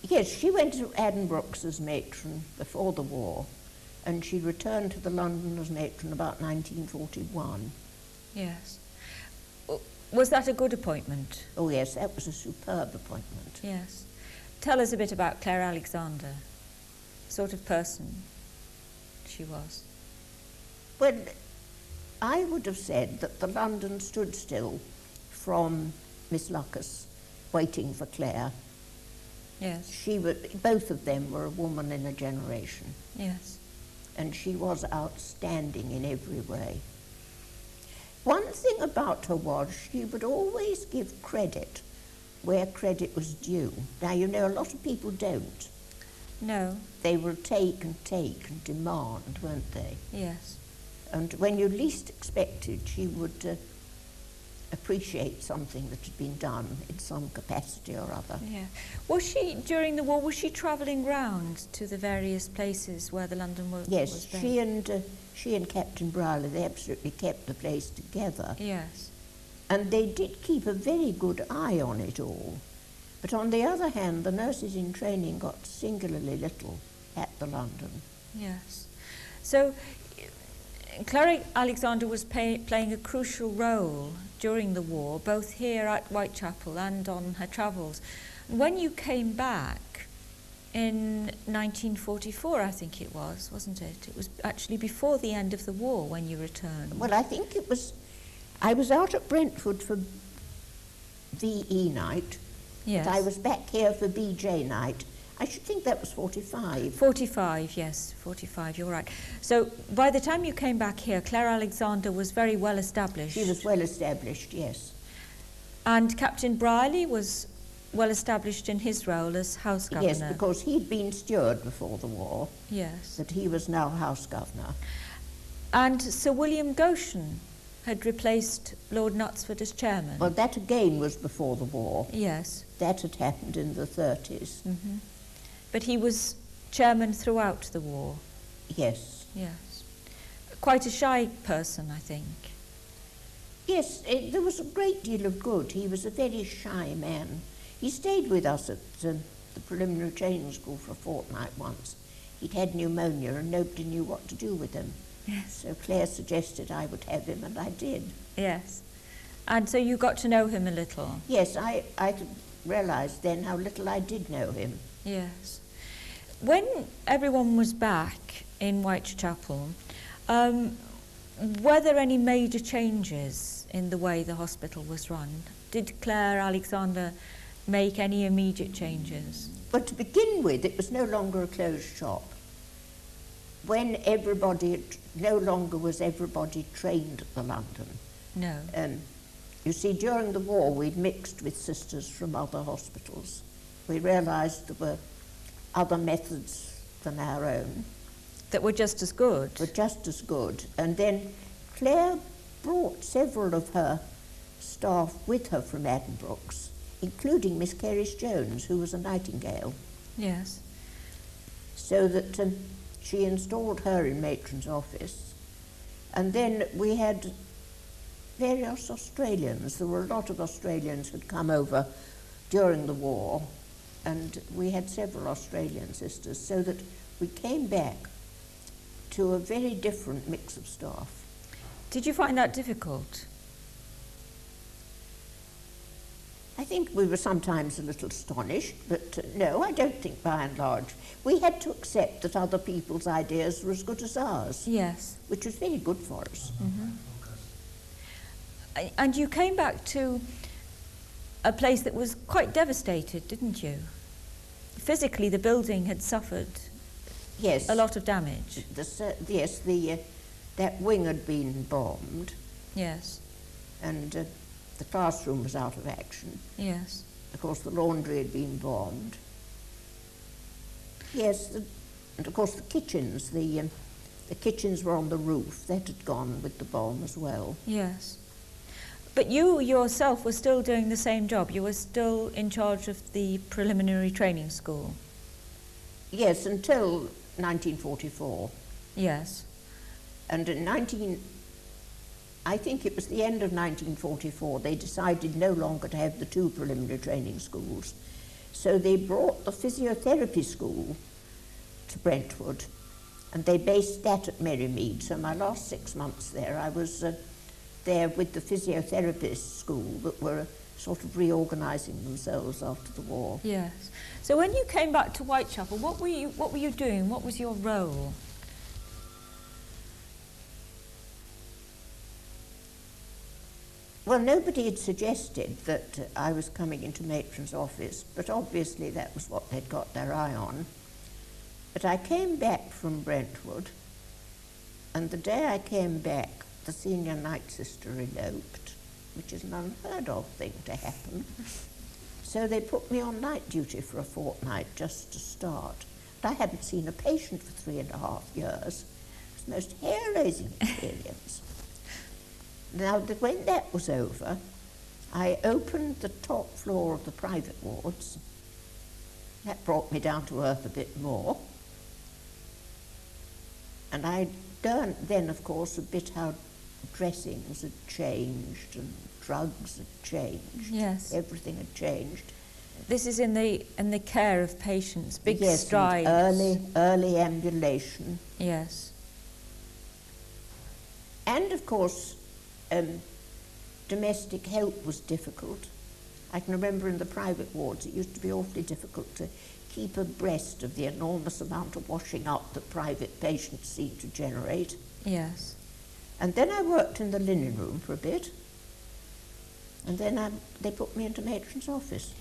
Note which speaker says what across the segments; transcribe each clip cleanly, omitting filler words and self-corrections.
Speaker 1: Yes, she went to Addenbrooke's as matron before the war, and she returned to the London as matron about 1941.
Speaker 2: Yes. Was that a good appointment?
Speaker 1: Oh yes, that was a superb appointment.
Speaker 2: Yes. Tell us a bit about Claire Alexander, sort of person she was.
Speaker 1: Well, I would have said that the London stood still from Miss Lucas, waiting for Claire.
Speaker 2: Yes.
Speaker 1: Both of them were a woman in a generation.
Speaker 2: Yes.
Speaker 1: And she was outstanding in every way. One thing about her was she would always give credit where credit was due. Now, you know, a lot of people don't.
Speaker 2: No.
Speaker 1: They will take and demand, won't they?
Speaker 2: Yes.
Speaker 1: And when you least expected, she would appreciate something that had been done in some capacity or other.
Speaker 2: Yeah. Was she, during the war, was she travelling round to the various places where the London was
Speaker 1: Yes,
Speaker 2: based?
Speaker 1: she and Captain Broadley, they absolutely kept the place together.
Speaker 2: Yes.
Speaker 1: And they did keep a very good eye on it all. But on the other hand, the nurses in training got singularly little at the London.
Speaker 2: Yes. So Claire Alexander was playing a crucial role during the war, both here at Whitechapel and on her travels. When you came back in 1944, I think it was, wasn't it? It was actually before the end of the war when you returned.
Speaker 1: Well, I think it was... I was out at Brentford for VE night.
Speaker 2: Yes.
Speaker 1: I was back here for BJ night. I should think that was 45.
Speaker 2: 45, yes, 45, you're right. So by the time you came back here, Claire Alexander was very well established.
Speaker 1: She was well established, yes.
Speaker 2: And Captain Broadley was well established in his role as house governor.
Speaker 1: Yes, because he'd been steward before the war.
Speaker 2: Yes.
Speaker 1: But he was now house governor.
Speaker 2: And Sir William Goshen had replaced Lord Knutsford as chairman.
Speaker 1: Well, that again was before the war.
Speaker 2: Yes.
Speaker 1: That had happened in the 30s.
Speaker 2: Mm-hmm. But he was chairman throughout the war.
Speaker 1: Yes.
Speaker 2: Yes. Quite a shy person, I think.
Speaker 1: Yes, there was a great deal of good. He was a very shy man. He stayed with us at the preliminary training school for a fortnight once. He'd had pneumonia and nobody knew what to do with him.
Speaker 2: Yes.
Speaker 1: So Claire suggested I would have him, and I did.
Speaker 2: Yes. And so you got to know him a little.
Speaker 1: Yes, I realised then how little I did know him.
Speaker 2: Yes. When everyone was back in Whitechapel, were there any major changes in the way the hospital was run? Did Claire Alexander make any immediate changes?
Speaker 1: But to begin with, it was no longer a closed shop. When no longer was everybody trained at the London.
Speaker 2: No.
Speaker 1: You see, during the war, we'd mixed with sisters from other hospitals. We realised there were other methods than our own.
Speaker 2: That were just as good?
Speaker 1: Were just as good. And then Claire brought several of her staff with her from Addenbrooke's, including Miss Kerris-Jones, who was a Nightingale.
Speaker 2: Yes.
Speaker 1: So that she installed her in matron's office. And then we had various Australians. There were a lot of Australians who'd come over during the war, and we had several Australian sisters, so that we came back to a very different mix of staff.
Speaker 2: Did you find that difficult?
Speaker 1: I think we were sometimes a little astonished, but no, I don't think by and large. We had to accept that other people's ideas were as good as ours.
Speaker 2: Yes.
Speaker 1: Which was very good for us.
Speaker 2: Mm-hmm. And you came back to a place that was quite devastated, didn't you? Physically, the building had suffered
Speaker 1: yes.
Speaker 2: a lot of damage.
Speaker 1: Yes, that wing had been bombed.
Speaker 2: Yes.
Speaker 1: And the classroom was out of action.
Speaker 2: Yes.
Speaker 1: Of course, the laundry had been bombed. Yes, and of course the kitchens. The kitchens were on the roof. That had gone with the bomb as well.
Speaker 2: Yes. But you yourself were still doing the same job. You were still in charge of the preliminary training school.
Speaker 1: Yes, until 1944.
Speaker 2: Yes.
Speaker 1: And in I think it was the end of 1944, they decided no longer to have the two preliminary training schools. So they brought the physiotherapy school to Brentwood, and they based that at Merrymead. So my last 6 months there, I was there with the physiotherapist school that were sort of reorganising themselves after the war.
Speaker 2: Yes. So when you came back to Whitechapel, what were you doing? What was your role?
Speaker 1: Well, nobody had suggested that I was coming into matron's office, but obviously that was what they'd got their eye on. But I came back from Brentwood, and the day I came back, the senior night sister eloped, which is an unheard of thing to happen. So they put me on night duty for a fortnight just to start. But I hadn't seen a patient for 3.5 years. It was the most hair-raising experience. Now, when that was over, I opened the top floor of the private wards. That brought me down to earth a bit more. And I learned then, of course, a bit how dressings had changed and drugs had changed.
Speaker 2: Yes.
Speaker 1: Everything had changed.
Speaker 2: This is in the care of patients, big
Speaker 1: yes,
Speaker 2: strides.
Speaker 1: Early ambulation.
Speaker 2: Yes.
Speaker 1: And, of course, domestic help was difficult. I can remember in the private wards it used to be awfully difficult to keep abreast of the enormous amount of washing up that private patients seemed to generate.
Speaker 2: Yes.
Speaker 1: And then I worked in the linen room for a bit, and then they put me into matron's office.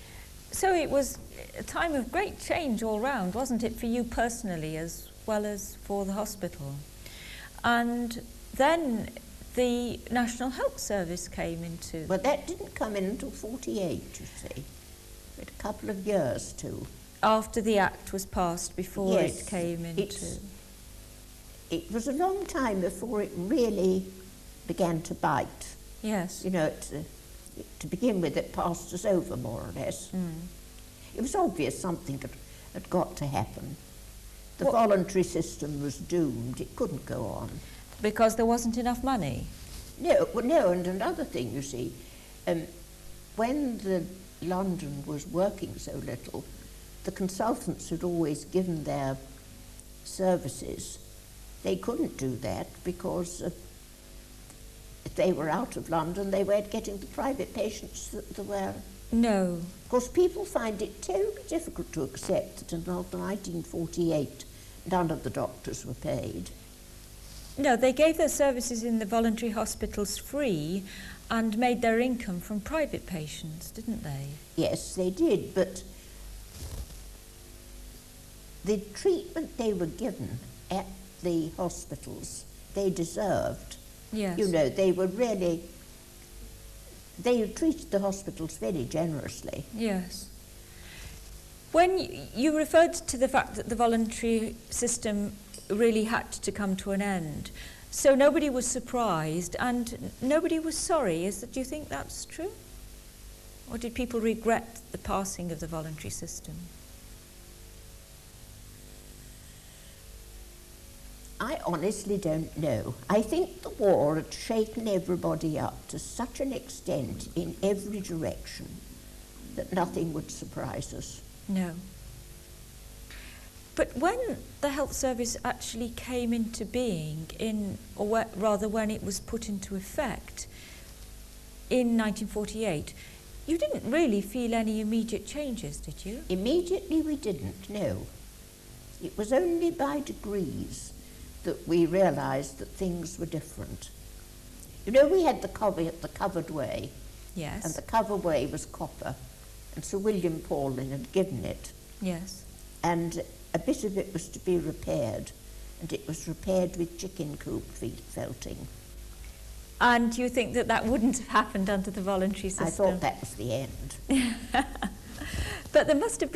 Speaker 2: So it was a time of great change all round, wasn't it, for you personally as well as for the hospital? And then the National Health Service came into...
Speaker 1: Well, that didn't come in until 48, you see. It a couple of years too.
Speaker 2: After the Act was passed, before
Speaker 1: yes,
Speaker 2: it came into...
Speaker 1: It was a long time before it really began to bite.
Speaker 2: Yes.
Speaker 1: You know, to begin with, it passed us over, more or less.
Speaker 2: Mm.
Speaker 1: It was obvious something had got to happen. The voluntary system was doomed. It couldn't go on.
Speaker 2: Because there wasn't enough money?
Speaker 1: No, well, no, and another thing, you see, when the London was working so little, the consultants had always given their services. They couldn't do that because if they were out of London, they weren't getting the private patients that there were.
Speaker 2: No.
Speaker 1: Of course, people find it terribly difficult to accept that until 1948, none of the doctors were paid.
Speaker 2: No, they gave their services in the voluntary hospitals free and made their income from private patients, didn't they?
Speaker 1: Yes, they did, but the treatment they were given at the hospitals, they deserved.
Speaker 2: Yes.
Speaker 1: You know, they were really, they treated the hospitals very generously.
Speaker 2: Yes. When you referred to the fact that the voluntary system really had to come to an end, so nobody was surprised and nobody was sorry. Do you think that's true? Or did people regret the passing of the voluntary system?
Speaker 1: I honestly don't know. I think the war had shaken everybody up to such an extent in every direction that nothing would surprise us.
Speaker 2: No. But when the health service actually came into being, rather when it was put into effect in 1948, you didn't really feel any immediate changes, did you?
Speaker 1: Immediately we didn't, no. It was only by degrees that we realised that things were different. You know, we had the covered way.
Speaker 2: Yes.
Speaker 1: And the covered way was copper, and Sir William Pauling had given it.
Speaker 2: Yes.
Speaker 1: And a bit of it was to be repaired, and it was repaired with chicken coop felting.
Speaker 2: And you think that that wouldn't have happened under the voluntary system?
Speaker 1: I thought that was the end.
Speaker 2: But there must have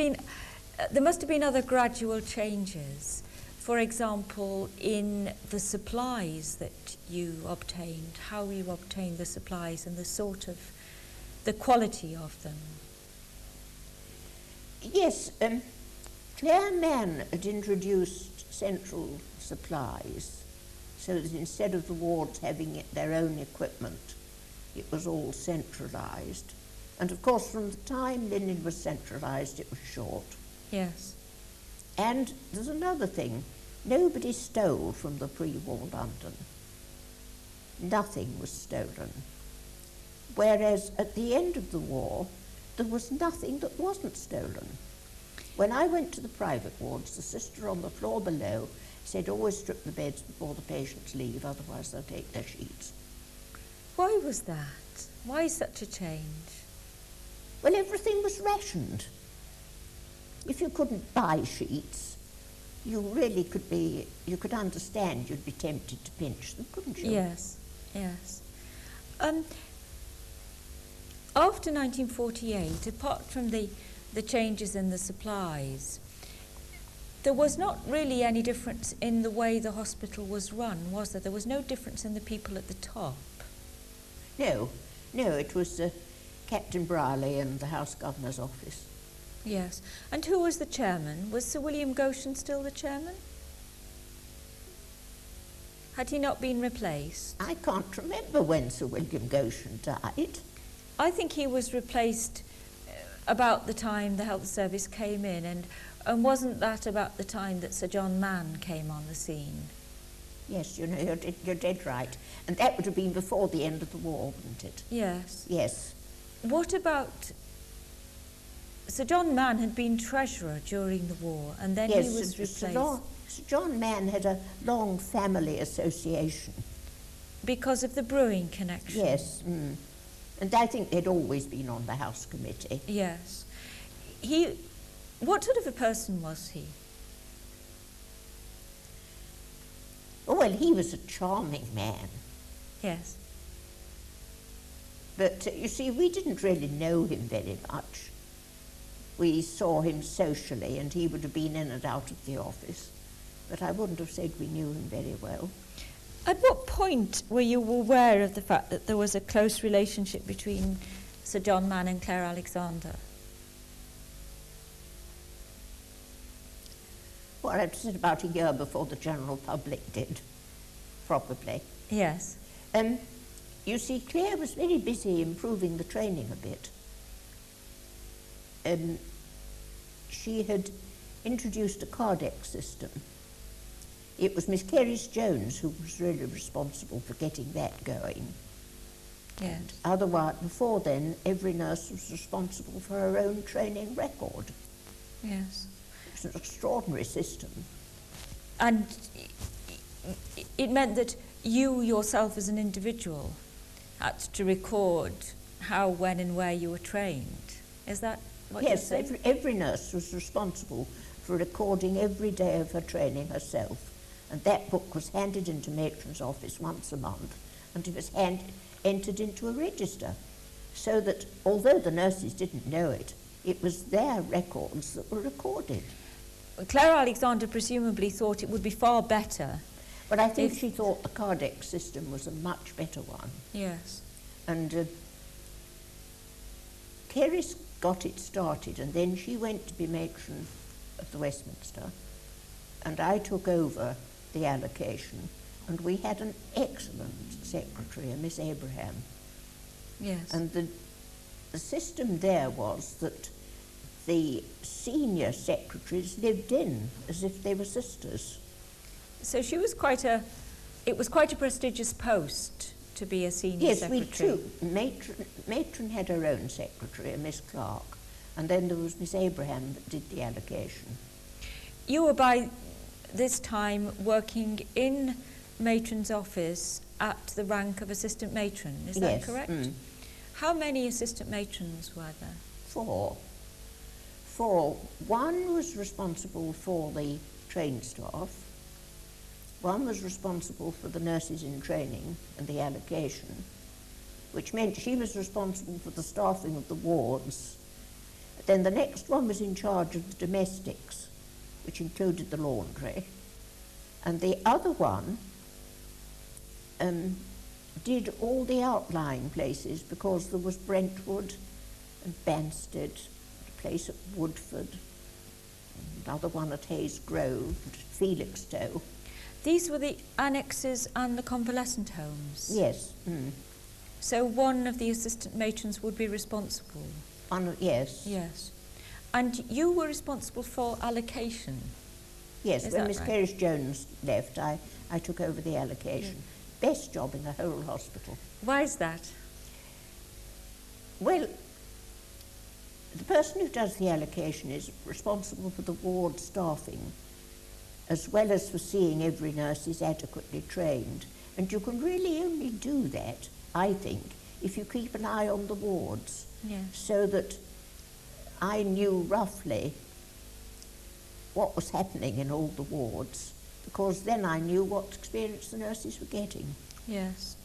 Speaker 2: been other gradual changes. For example, in the supplies that you obtained, how you obtained the supplies and the quality of them.
Speaker 1: Yes, Claire Mann had introduced central supplies so that instead of the wards having their own equipment, it was all centralised. And of course, from the time linen was centralised, it was short.
Speaker 2: Yes.
Speaker 1: And there's another thing. Nobody stole from the pre-war London. Nothing was stolen. Whereas at the end of the war, there was nothing that wasn't stolen. When I went to the private wards, the sister on the floor below said, always strip the beds before the patients leave, otherwise they'll take their sheets.
Speaker 2: Why was that? Why such a change?
Speaker 1: Well, everything was rationed. If you couldn't buy sheets, you really could be, you could understand you'd be tempted to pinch them, couldn't you?
Speaker 2: Yes, yes. After 1948, apart from the changes in the supplies, there was not really any difference in the way the hospital was run, was there? There was no difference in the people at the top.
Speaker 1: No, it was Captain Broadley and the House Governor's office.
Speaker 2: Yes. And who was the chairman? Was Sir William Goshen still the chairman? Had he not been replaced?
Speaker 1: I can't remember when Sir William Goshen died.
Speaker 2: I think he was replaced about the time the health service came in, and wasn't that about the time that Sir John Mann came on the scene?
Speaker 1: Yes, you know, you're dead right. And that would have been before the end of the war, wouldn't it?
Speaker 2: Yes.
Speaker 1: Yes.
Speaker 2: What about... Sir John Mann had been treasurer during the war, and then
Speaker 1: yes,
Speaker 2: he was replaced.
Speaker 1: Sir John Mann had a long family association.
Speaker 2: Because of the brewing connection?
Speaker 1: Yes. And I think they'd always been on the House Committee.
Speaker 2: Yes. What sort of a person was he?
Speaker 1: Oh, well, he was a charming man.
Speaker 2: Yes.
Speaker 1: But, you see, we didn't really know him very much. We saw him socially, and he would have been in and out of the office. But I wouldn't have said we knew him very well.
Speaker 2: At what point were you aware of the fact that there was a close relationship between Sir John Mann and Claire Alexander?
Speaker 1: Well, I'd said about a year before the general public did, probably.
Speaker 2: Yes.
Speaker 1: You see, Claire was very busy improving the training a bit. She had introduced a cardex system. It was Miss Kerris-Jones who was really responsible for getting that going.
Speaker 2: Yes.
Speaker 1: Otherwise, before then, every nurse was responsible for her own training record.
Speaker 2: Yes.
Speaker 1: It was an extraordinary system.
Speaker 2: And it meant that you yourself as an individual had to record how, when and where you were trained. Is that what you're saying?
Speaker 1: Yes, every nurse was responsible for recording every day of her training herself. And that book was handed into matron's office once a month, and it was entered into a register, so that although the nurses didn't know it, it was their records that were recorded.
Speaker 2: Claire Alexander presumably thought it would be far better.
Speaker 1: But I think she thought the cardex system was a much better one.
Speaker 2: Yes.
Speaker 1: And Kerris got it started, and then she went to be matron of the Westminster, and I took over the allocation, and we had an excellent secretary, a Miss Abraham.
Speaker 2: Yes.
Speaker 1: And the system there was that the senior secretaries lived in as if they were sisters.
Speaker 2: So she was it was quite a prestigious post to be a senior secretary.
Speaker 1: Yes, we too. Matron had her own secretary, a Miss Clark, and then there was Miss Abraham that did the allocation.
Speaker 2: You were by this time working in matron's office at the rank of assistant matron, is that correct? How many assistant matrons were there?
Speaker 1: 4. One was responsible for the trained staff, one was responsible for the nurses in training and the allocation, which meant she was responsible for the staffing of the wards. Then the next one was in charge of the domestics, which included the laundry, and the other one did all the outlying places, because there was Brentwood and Banstead, a place at Woodford, another one at Hayes Grove, and Felixstowe.
Speaker 2: These were the annexes and the convalescent homes?
Speaker 1: Yes.
Speaker 2: So one of the assistant matrons would be responsible?
Speaker 1: Yes.
Speaker 2: Yes. And you were responsible for allocation?
Speaker 1: Yes,
Speaker 2: Is
Speaker 1: when
Speaker 2: that
Speaker 1: Miss
Speaker 2: right?
Speaker 1: Kerris-Jones left, I took over the allocation. Best job in the whole hospital.
Speaker 2: Why is that?
Speaker 1: Well, the person who does the allocation is responsible for the ward staffing, as well as for seeing every nurse is adequately trained. And you can really only do that, I think, if you keep an eye on the wards,
Speaker 2: Yes.
Speaker 1: so that I knew roughly what was happening in all the wards, because then I knew what experience the nurses were getting.
Speaker 2: Yes.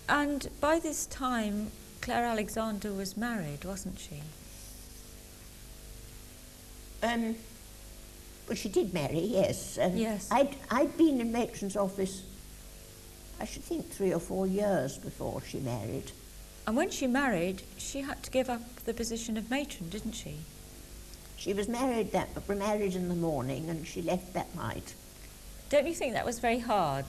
Speaker 2: And by this time, Claire Alexander was married, wasn't she?
Speaker 1: Well, she did marry, yes.
Speaker 2: Yes.
Speaker 1: I'd been in matron's office, I should think 3 or 4 years before she married.
Speaker 2: And when she married, she had to give up the position of matron, didn't she?
Speaker 1: She was married in the morning, and she left that night.
Speaker 2: Don't you think that was very hard?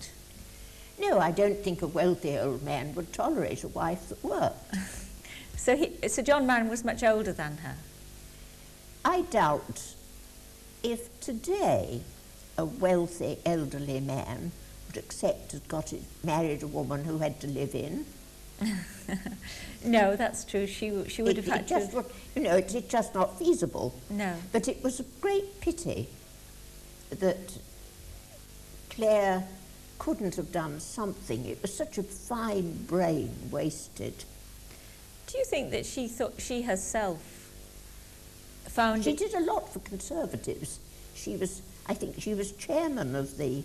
Speaker 1: No, I don't think a wealthy old man would tolerate a wife that worked.
Speaker 2: So John Mann was much older than her?
Speaker 1: I doubt if today a wealthy elderly man would accept married a woman who had to live in.
Speaker 2: No, that's true. She would have had to...
Speaker 1: It's just not feasible.
Speaker 2: No.
Speaker 1: But it was a great pity that Claire couldn't have done something. It was such a fine brain wasted.
Speaker 2: Do you think that she thought she herself found
Speaker 1: She did a lot for Conservatives. I think she was chairman of the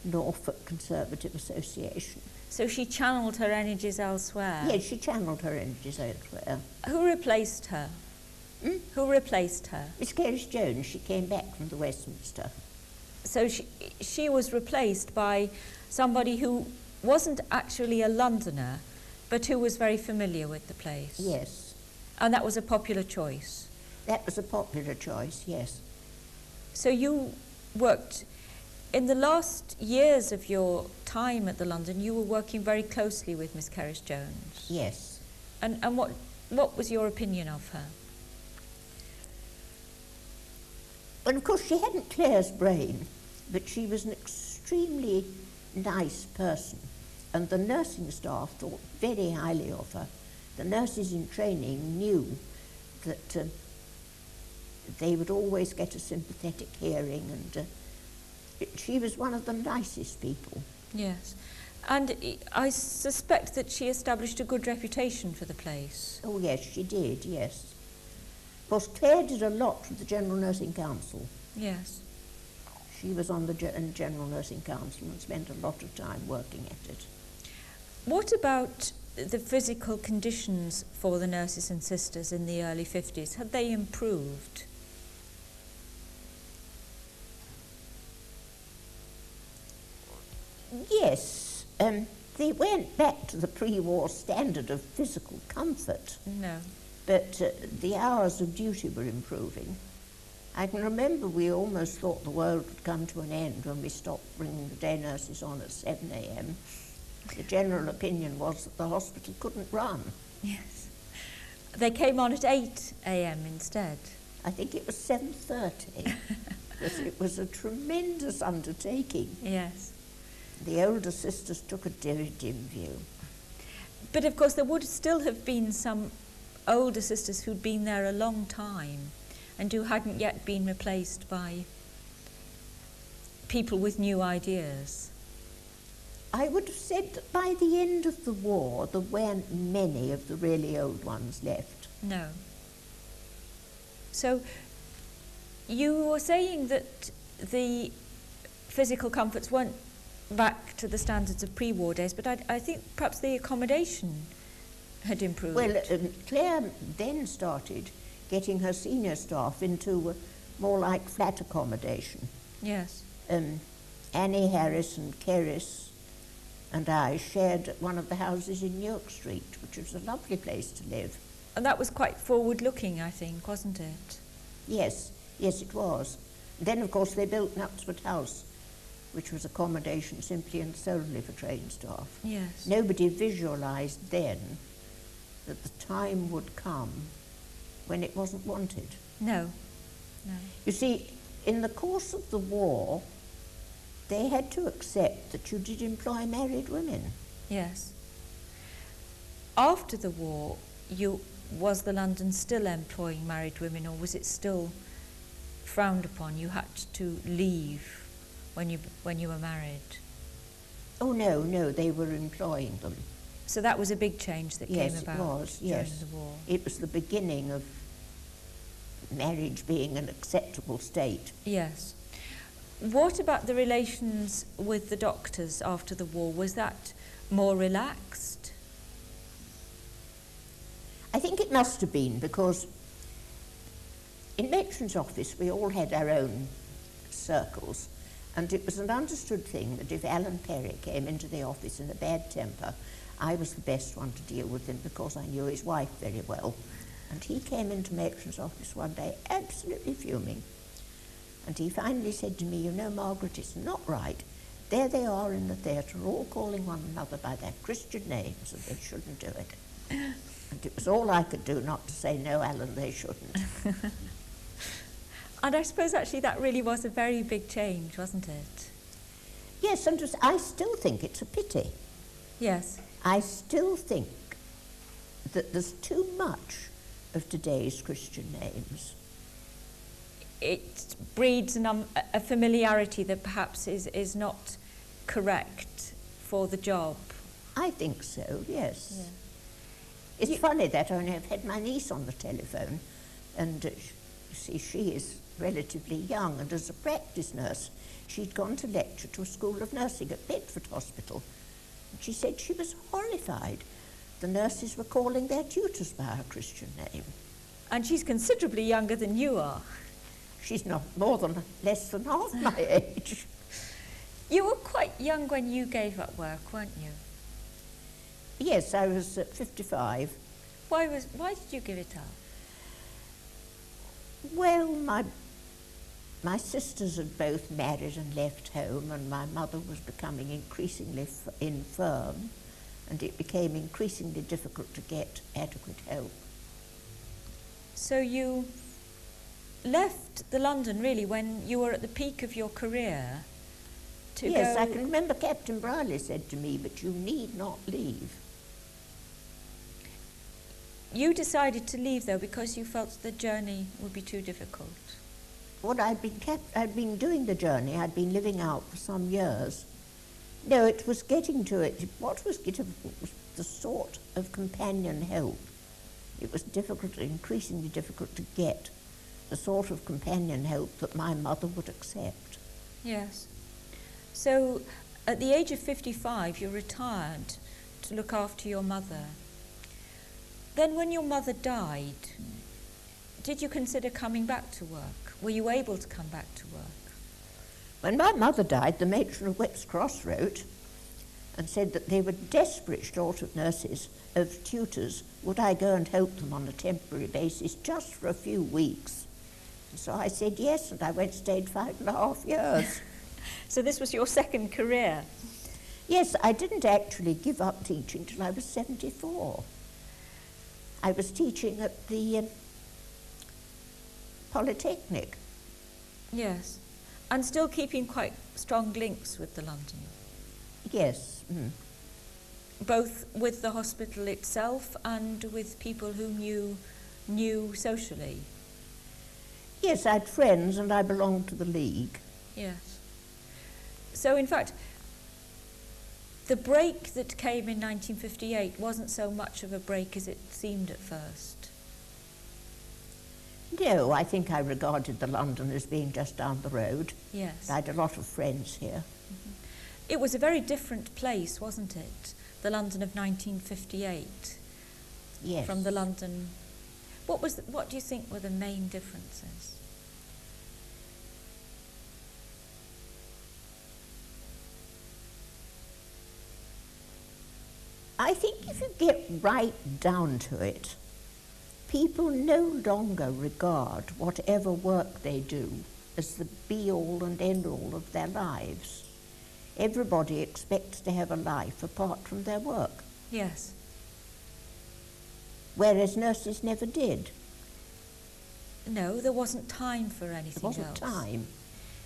Speaker 1: Norfolk Conservative Association.
Speaker 2: So she channeled her energies elsewhere?
Speaker 1: Yes, she channeled her energies elsewhere.
Speaker 2: Who replaced her? Who replaced her?
Speaker 1: Miss Kerris-Jones, she came back from the Westminster.
Speaker 2: So she was replaced by somebody who wasn't actually a Londoner, but who was very familiar with the place.
Speaker 1: Yes.
Speaker 2: And that was a popular choice.
Speaker 1: That was a popular choice, yes.
Speaker 2: So you worked, in the last years of your time at the London, you were working very closely with Miss Kerris-Jones.
Speaker 1: Yes.
Speaker 2: And what was your opinion of her?
Speaker 1: Well, of course, she hadn't Claire's brain, but she was an extremely nice person, and the nursing staff thought very highly of her. The nurses in training knew that they would always get a sympathetic hearing, and she was one of the nicest people.
Speaker 2: Yes. And I suspect that she established a good reputation for the place.
Speaker 1: Oh, yes, she did, yes. Of course, Claire did a lot with the General Nursing Council.
Speaker 2: Yes.
Speaker 1: She was on the General Nursing Council and spent a lot of time working at it.
Speaker 2: What about the physical conditions for the nurses and sisters in the early 50s? Had they improved?
Speaker 1: Yes, they went back to the pre-war standard of physical comfort.
Speaker 2: No.
Speaker 1: But the hours of duty were improving. I can remember we almost thought the world would come to an end when we stopped bringing the day nurses on at 7 a.m. The general opinion was that the hospital couldn't run.
Speaker 2: Yes. They came on at 8 a.m. instead.
Speaker 1: I think it was 7:30, because it was a tremendous undertaking.
Speaker 2: Yes.
Speaker 1: The older sisters took a very dim view.
Speaker 2: But of course there would still have been some older sisters who'd been there a long time and who hadn't yet been replaced by people with new ideas.
Speaker 1: I would have said that by the end of the war, there weren't many of the really old ones left.
Speaker 2: No. So you were saying that the physical comforts weren't back to the standards of pre-war days, but I think perhaps the accommodation had improved.
Speaker 1: Well, Claire then started getting her senior staff into more like flat accommodation.
Speaker 2: Yes.
Speaker 1: Annie Harris and Kerris and I shared one of the houses in York Street, which was a lovely place to live.
Speaker 2: And that was quite forward-looking, I think, wasn't it?
Speaker 1: Yes, yes it was. Then, of course, they built Knutsford House which was accommodation simply and solely for trained staff.
Speaker 2: Yes.
Speaker 1: Nobody visualised then that the time would come when it wasn't wanted.
Speaker 2: No. No.
Speaker 1: You see, in the course of the war, they had to accept that you did employ married women.
Speaker 2: Yes. After the war, was the London still employing married women, or was it still frowned upon? You had to leave when you were married.
Speaker 1: Oh no, they were employing them.
Speaker 2: So that was a big change that came about
Speaker 1: Yes, it was,
Speaker 2: during
Speaker 1: yes.
Speaker 2: the war.
Speaker 1: It was the beginning of marriage being an acceptable state.
Speaker 2: Yes. What about the relations with the doctors after the war? Was that more relaxed?
Speaker 1: I think it must have been, because in matron's office we all had our own circles, and it was an understood thing that if Alan Perry came into the office in a bad temper, I was the best one to deal with him because I knew his wife very well. And he came into matron's office one day absolutely fuming. And he finally said to me, "You know, Margaret, it's not right. There they are in the theatre, all calling one another by their Christian names, and they shouldn't do it." And it was all I could do not to say, "No, Alan, they shouldn't."
Speaker 2: And I suppose actually that really was a very big change, wasn't it?
Speaker 1: Yes, and I still think it's a pity.
Speaker 2: Yes.
Speaker 1: I still think that there's too much of today's Christian names.
Speaker 2: It breeds a familiarity that perhaps is not correct for the job.
Speaker 1: I think so, yes.
Speaker 2: Yeah.
Speaker 1: It's funny that I've had my niece on the telephone, and you see, she is relatively young, and as a practice nurse, she'd gone to lecture to a school of nursing at Bedford Hospital. And she said she was horrified. The nurses were calling their tutors by her Christian name.
Speaker 2: And she's considerably younger than you are.
Speaker 1: She's not less than half my age.
Speaker 2: You were quite young when you gave up work, weren't you?
Speaker 1: Yes, I was 55.
Speaker 2: Why did you give it up?
Speaker 1: Well, my sisters had both married and left home, and my mother was becoming increasingly infirm, and it became increasingly difficult to get adequate help.
Speaker 2: So you left the London really when you were at the peak of your career to
Speaker 1: Yes,
Speaker 2: go...
Speaker 1: I can remember Captain Broadley said to me, "But you need not leave."
Speaker 2: You decided to leave though because you felt the journey would be too difficult.
Speaker 1: What I'd been doing the journey, I'd been living out for some years. No, it was getting to it. What was the sort of companion help? It was difficult, increasingly difficult to get the sort of companion help that my mother would accept.
Speaker 2: Yes. So at the age of 55, you retired to look after your mother. Then when your mother died, did you consider coming back to work? Were you able to come back to work?
Speaker 1: When my mother died, the matron of Whipps Cross wrote and said that they were desperate short of nurses, of tutors. Would I go and help them on a temporary basis just for a few weeks? And so I said yes, and I went and stayed 5.5 years.
Speaker 2: So this was your second career?
Speaker 1: Yes, I didn't actually give up teaching till I was 74. I was teaching at the Polytechnic.
Speaker 2: Yes. And still keeping quite strong links with the London?
Speaker 1: Yes. Mm.
Speaker 2: Both with the hospital itself and with people whom you knew socially?
Speaker 1: Yes, I had friends and I belonged to the League.
Speaker 2: Yes. So in fact, the break that came in 1958 wasn't so much of a break as it seemed at first.
Speaker 1: No, I think I regarded the London as being just down the road.
Speaker 2: Yes.
Speaker 1: I had a lot of friends here.
Speaker 2: Mm-hmm. It was a very different place, wasn't it? The London of 1958.
Speaker 1: Yes.
Speaker 2: From the London... What do you think were the main differences?
Speaker 1: I think if you get right down to it, people no longer regard whatever work they do as the be-all and end-all of their lives. everybody expects to have a life apart from their work,
Speaker 2: Yes.
Speaker 1: whereas nurses never did.
Speaker 2: No, there wasn't time for anything else.
Speaker 1: There wasn't time.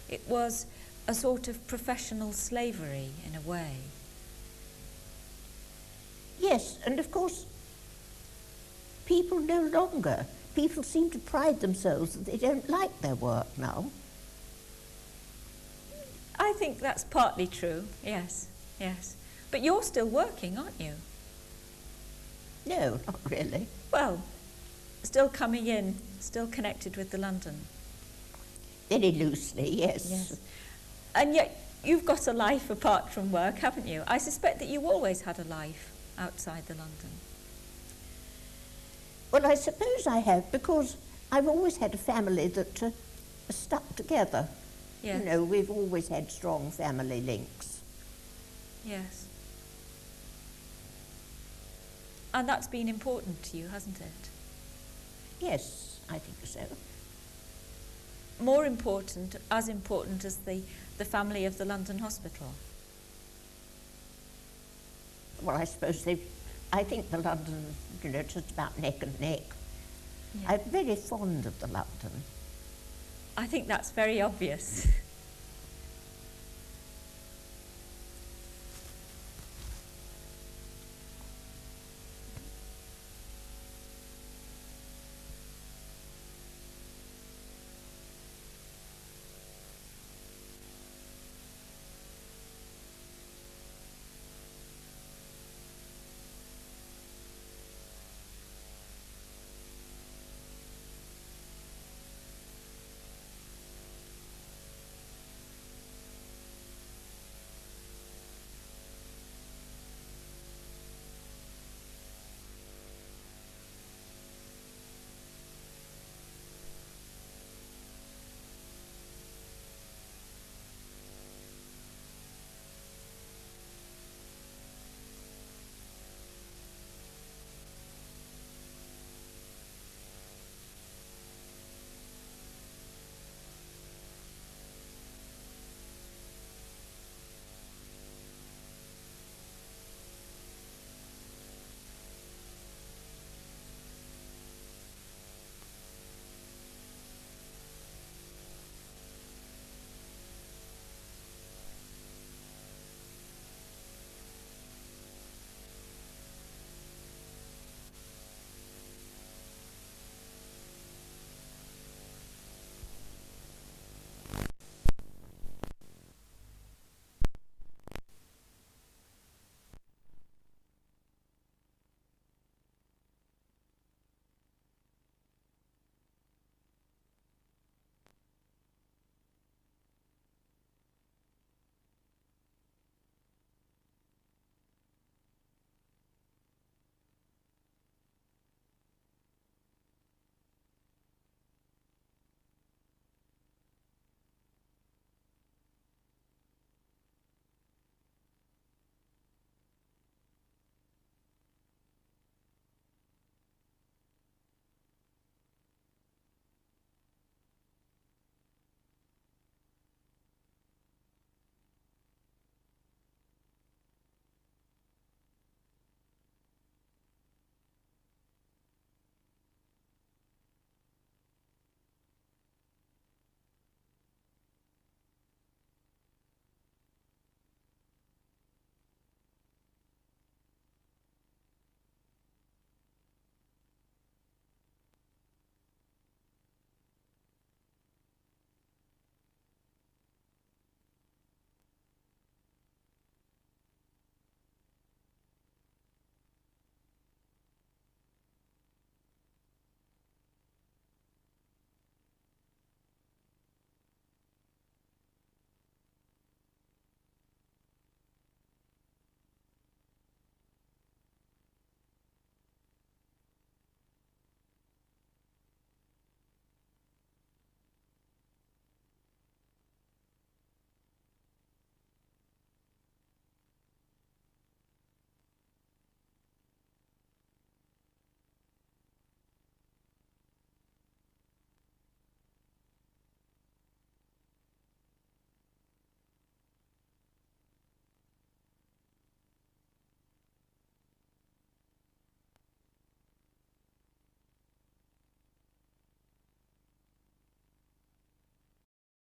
Speaker 2: It was a sort of professional slavery, in a way.
Speaker 1: Yes, and of course, people seem to pride themselves that they don't like their work now.
Speaker 2: I think that's partly true, yes, yes. But you're still working, aren't you?
Speaker 1: No, not really.
Speaker 2: Well, still coming in, still connected with the London.
Speaker 1: Very loosely, yes.
Speaker 2: Yes. And yet you've got a life apart from work, haven't you? I suspect that you always had a life outside the London.
Speaker 1: Well, I suppose I have, because I've always had a family that stuck together.
Speaker 2: Yes.
Speaker 1: You know, we've always had strong family links.
Speaker 2: Yes. And that's been important to you, hasn't it?
Speaker 1: Yes, I think so.
Speaker 2: More important, as important as the family of the London hospital.
Speaker 1: Well, I suppose I think the London, you know, just about neck and neck.
Speaker 2: Yeah.
Speaker 1: I'm very fond of the London.
Speaker 2: I think that's very obvious.